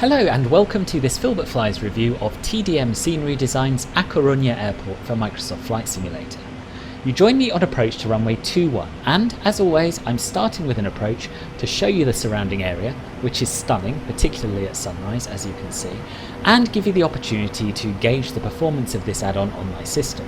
Hello and welcome to this Philbert Flies review of TDM Scenery Design's A Coruña Airport for Microsoft Flight Simulator. You join me on approach to runway 21 and, as always, I'm starting with an approach to show you the surrounding area, which is stunning, particularly at sunrise as you can see, and give you the opportunity to gauge the performance of this add-on on my system.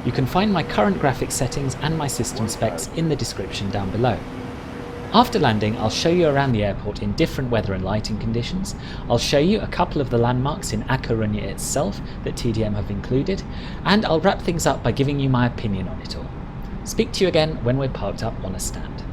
You can find my current graphics settings and my system specs in the description down below. After landing, I'll show you around the airport in different weather and lighting conditions. I'll show you a couple of the landmarks in A Coruña itself that TDM have included, and I'll wrap things up by giving you my opinion on it all. Speak to you again when we're parked up on a stand.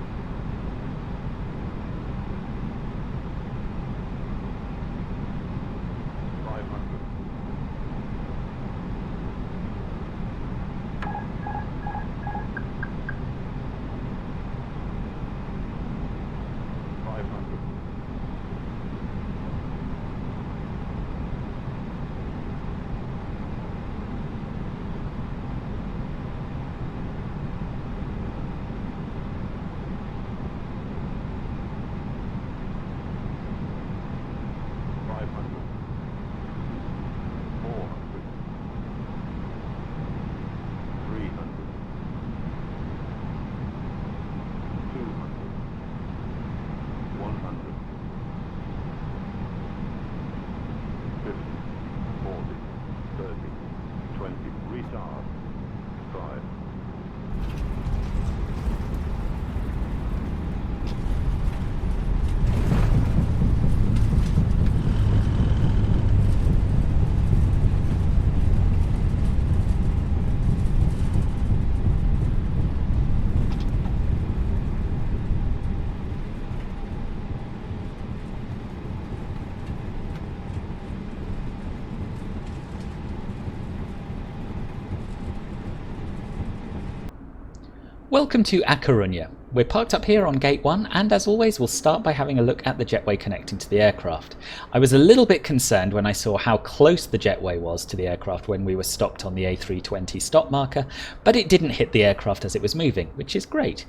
Welcome to A Coruña. We're parked up here on gate 1 and as always we'll start by having a look at the jetway connecting to the aircraft. I was a little bit concerned when I saw how close the jetway was to the aircraft when we were stopped on the A320 stop marker, but it didn't hit the aircraft as it was moving, which is great.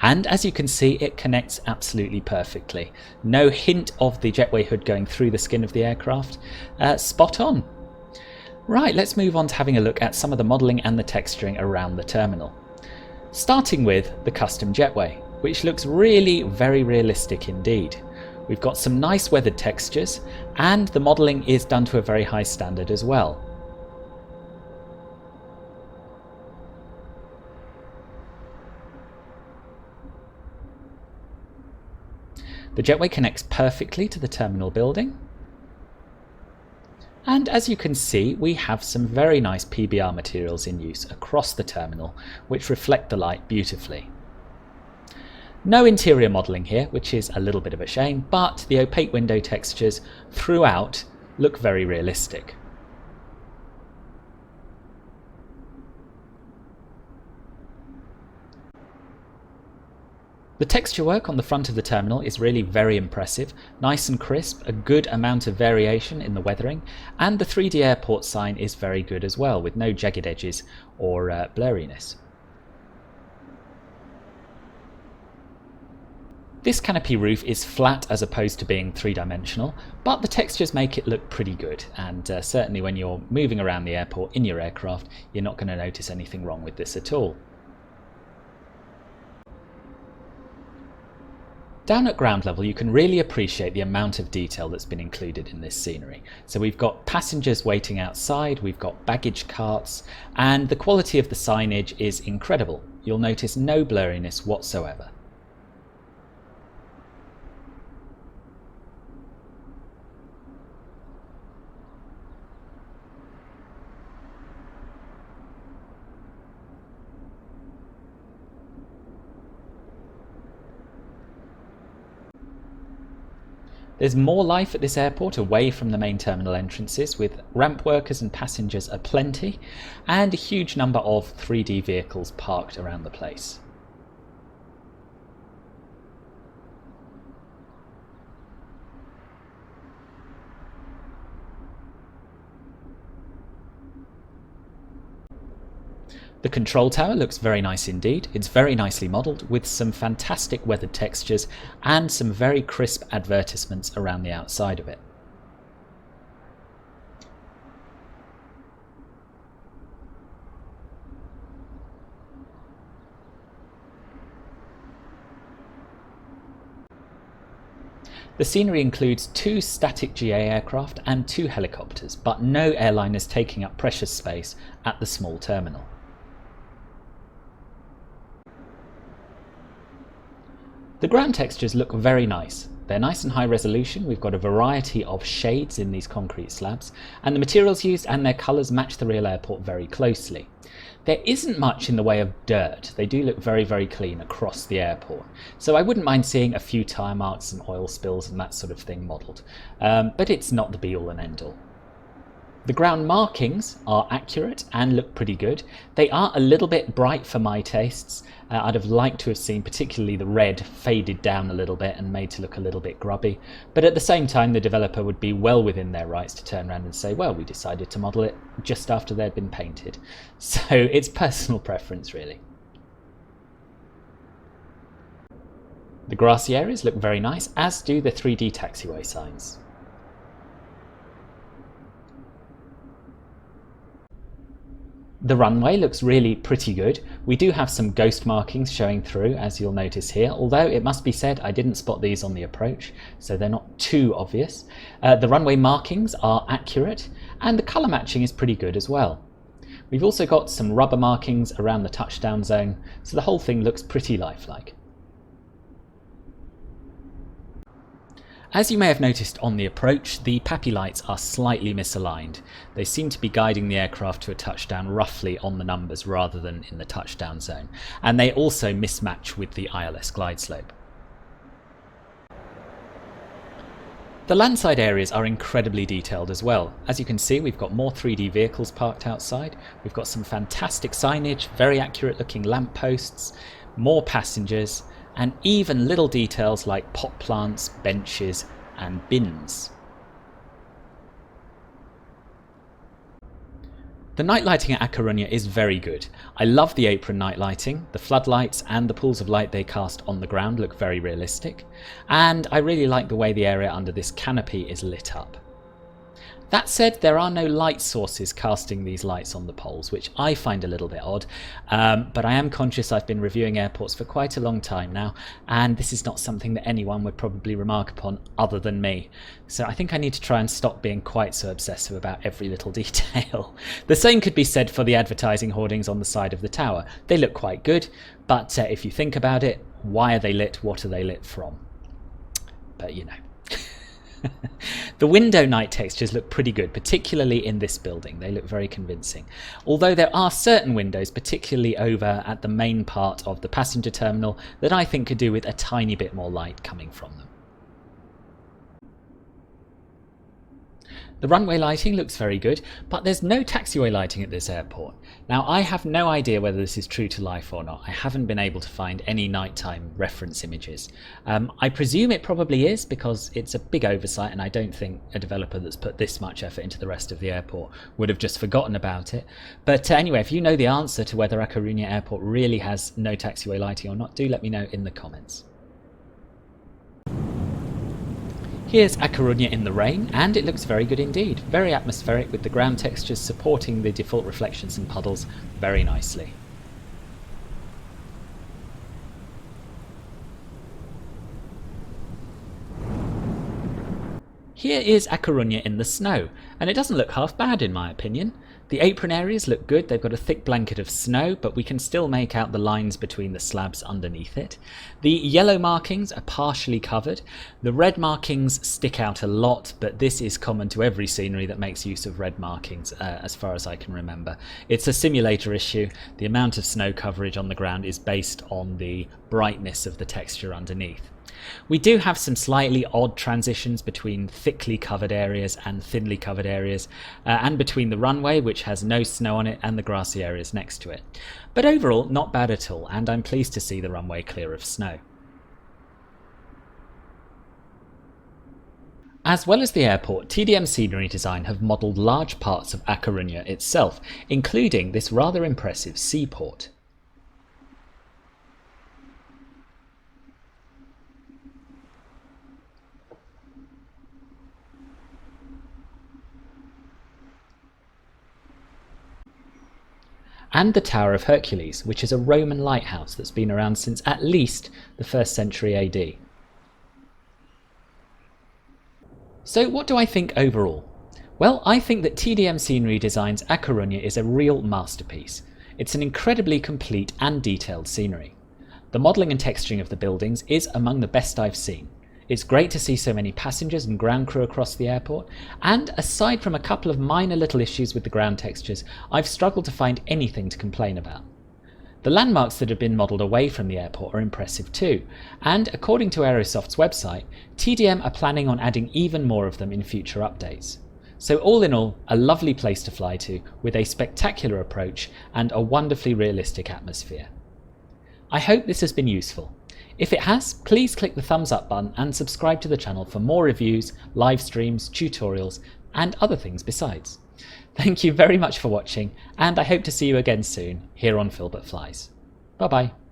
And as you can see, it connects absolutely perfectly. No hint of the jetway hood going through the skin of the aircraft. Spot on. Right, let's move on to having a look at some of the modelling and the texturing around the terminal. Starting with the custom jetway, which looks really very realistic indeed. We've got some nice weathered textures and the modelling is done to a very high standard as well. The jetway connects perfectly to the terminal building. And as you can see, we have some very nice PBR materials in use across the terminal, which reflect the light beautifully. No interior modelling here, which is a little bit of a shame, but the opaque window textures throughout look very realistic. The texture work on the front of the terminal is really very impressive, nice and crisp, a good amount of variation in the weathering, and the 3D airport sign is very good as well, with no jagged edges or blurriness. This canopy roof is flat as opposed to being three-dimensional, but the textures make it look pretty good, and certainly when you're moving around the airport in your aircraft, you're not going to notice anything wrong with this at all. Down at ground level you can really appreciate the amount of detail that's been included in this scenery. So we've got passengers waiting outside, we've got baggage carts, and the quality of the signage is incredible. You'll notice no blurriness whatsoever. There's more life at this airport away from the main terminal entrances, with ramp workers and passengers aplenty, and a huge number of 3D vehicles parked around the place. The control tower looks very nice indeed. It's very nicely modelled with some fantastic weathered textures and some very crisp advertisements around the outside of it. The scenery includes 2 static GA aircraft and 2 helicopters, but no airliners taking up precious space at the small terminal. The ground textures look very nice. They're nice and high resolution. We've got a variety of shades in these concrete slabs, and the materials used and their colours match the real airport very closely. There isn't much in the way of dirt. They do look very, very clean across the airport. So I wouldn't mind seeing a few tyre marks and oil spills and that sort of thing modelled. But it's not the be all and end all. The ground markings are accurate and look pretty good. They are a little bit bright for my tastes. I'd have liked to have seen particularly the red faded down a little bit and made to look a little bit grubby. But at the same time, the developer would be well within their rights to turn around and say, well, we decided to model it just after they'd been painted. So it's personal preference, really. The grassy areas look very nice, as do the 3D taxiway signs. The runway looks really pretty good. We do have some ghost markings showing through, as you'll notice here, although it must be said I didn't spot these on the approach, so they're not too obvious. The runway markings are accurate, and the colour matching is pretty good as well. We've also got some rubber markings around the touchdown zone, so the whole thing looks pretty lifelike. As you may have noticed on the approach, the PAPI lights are slightly misaligned. They seem to be guiding the aircraft to a touchdown roughly on the numbers rather than in the touchdown zone, and they also mismatch with the ILS glide slope. The landside areas are incredibly detailed as well. As you can see, we've got more 3D vehicles parked outside, we've got some fantastic signage, very accurate looking lampposts, more passengers, and even little details like pot plants, benches and bins. The night lighting at A Coruña is very good. I love the apron night lighting. The floodlights and the pools of light they cast on the ground look very realistic, and I really like the way the area under this canopy is lit up. That said, there are no light sources casting these lights on the poles, which I find a little bit odd, but I am conscious I've been reviewing airports for quite a long time now, and this is not something that anyone would probably remark upon other than me. So I think I need to try and stop being quite so obsessive about every little detail. The same could be said for the advertising hoardings on the side of the tower. They look quite good, but if you think about it, why are they lit? What are they lit from? But you know. The window night textures look pretty good, particularly in this building. They look very convincing. Although there are certain windows, particularly over at the main part of the passenger terminal, that I think could do with a tiny bit more light coming from them. The runway lighting looks very good, but there's no taxiway lighting at this airport. Now, I have no idea whether this is true to life or not. I haven't been able to find any nighttime reference images. I presume it probably is, because it's a big oversight, and I don't think a developer that's put this much effort into the rest of the airport would have just forgotten about it. But anyway, if you know the answer to whether A Coruña Airport really has no taxiway lighting or not, do let me know in the comments. Here's A Coruña in the rain, and it looks very good indeed. Very atmospheric, with the ground textures supporting the default reflections and puddles very nicely. Here is A Coruña in the snow, and it doesn't look half bad in my opinion. The apron areas look good. They've got a thick blanket of snow, but we can still make out the lines between the slabs underneath it. The yellow markings are partially covered. The red markings stick out a lot, but this is common to every scenery that makes use of red markings, as far as I can remember. It's a simulator issue. The amount of snow coverage on the ground is based on the brightness of the texture underneath. We do have some slightly odd transitions between thickly covered areas and thinly covered areas, and between the runway, which has no snow on it, and the grassy areas next to it. But overall, not bad at all, and I'm pleased to see the runway clear of snow. As well as the airport, TDM Scenery Design have modelled large parts of A Coruña itself, including this rather impressive seaport. And the Tower of Hercules, which is a Roman lighthouse that's been around since at least the 1st century AD. So what do I think overall? Well, I think that TDM Scenery Design's A Coruña is a real masterpiece. It's an incredibly complete and detailed scenery. The modelling and texturing of the buildings is among the best I've seen. It's great to see so many passengers and ground crew across the airport, and aside from a couple of minor little issues with the ground textures, I've struggled to find anything to complain about. The landmarks that have been modelled away from the airport are impressive too, and according to Aerosoft's website, TDM are planning on adding even more of them in future updates. So all in all, a lovely place to fly to, with a spectacular approach and a wonderfully realistic atmosphere. I hope this has been useful. If it has, please click the thumbs up button and subscribe to the channel for more reviews, live streams, tutorials, and other things besides. Thank you very much for watching, and I hope to see you again soon here on Filbert Flies. Bye bye.